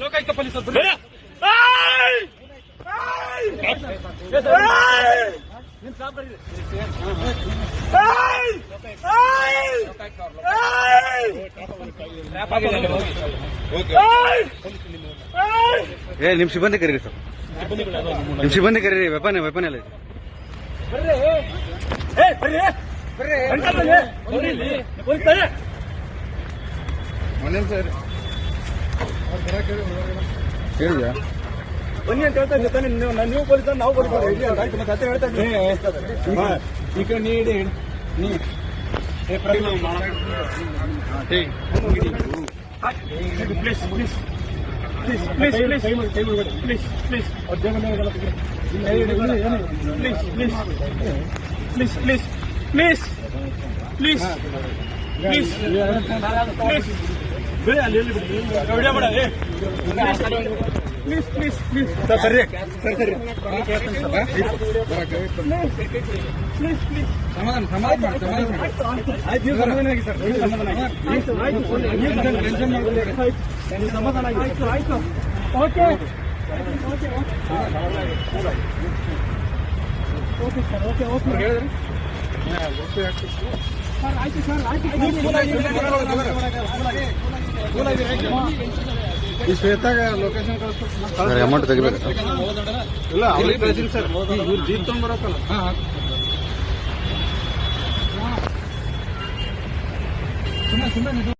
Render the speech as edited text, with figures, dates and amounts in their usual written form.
Lokayukta police ನಿಮ್ ಸಿಬ್ಬಂದಿ ಕರೀರಿ ಸರ್, ನಿಮ್ ಸಿಬ್ಬಂದಿ ಕರೀರಿ. ವೆಪನ್ ಎಲ್ಲ ಹೇಳಿದ್ಯಾ? ಬನ್ನಿ ಅಂತ ಹೇಳ್ತಾ ಇದ್ದೀನಿ. ನೀವು ಪೊಲೀಸ್, ನಾವು ಪೊಲೀಸ್ ಆಯ್ತು. ಮತ್ತೆ ಹತ್ರ ಹೇಳ್ತಾ ಇದ್ದೀನಿ. ಈಗ ನೀಡಿ please please please please please please please please please please please please ಬೇಡ, ಅಲ್ಲಿ ವಿಡಿಯೋ ಮಾಡ. ಪ್ಲೀಸ್ ಪ್ಲೀಸ್ ಪ್ಲೀಸ್ ಸರ್, ಸರಿ ಸರಿ ಸರಿ ಪ್ಲೀಸ್ ಪ್ಲೀಸ್ ಸಮಾಧಾನ ಆಯ್ತು. ನೀವು ಸಮಾಧಾನ ಆಗಿ ಸರ್, ಸಮಾಧಾನ ಆಗಿ ಸಮಾಧಾನ ಆಗಿ ಆಯ್ತು. Okay okay okay sir, okay okay ಹೇಳಿದ್ರಿ ಸರ್. ಆಯ್ತು ಸರ್, ಆಯ್ತು. ಈ ಶ್ವೇತಾಗ ಲೊಕೇಶನ್ ಕಳಿಸ್ತಾರೆ. ಅಮೌಂಟ್ ತೆಗಿಬೇಕು ಸರ್. ಇಲ್ಲ ಅವ್ರಿಗೆ ಕಳಿಸಿಲ್ಲ ಸರ್. ಇವ್ರು ಜೀಪ್ ತಗೊಂಡ್ಬರತ್ತಲ್ಲ. ಸುಮ್ಮನೆ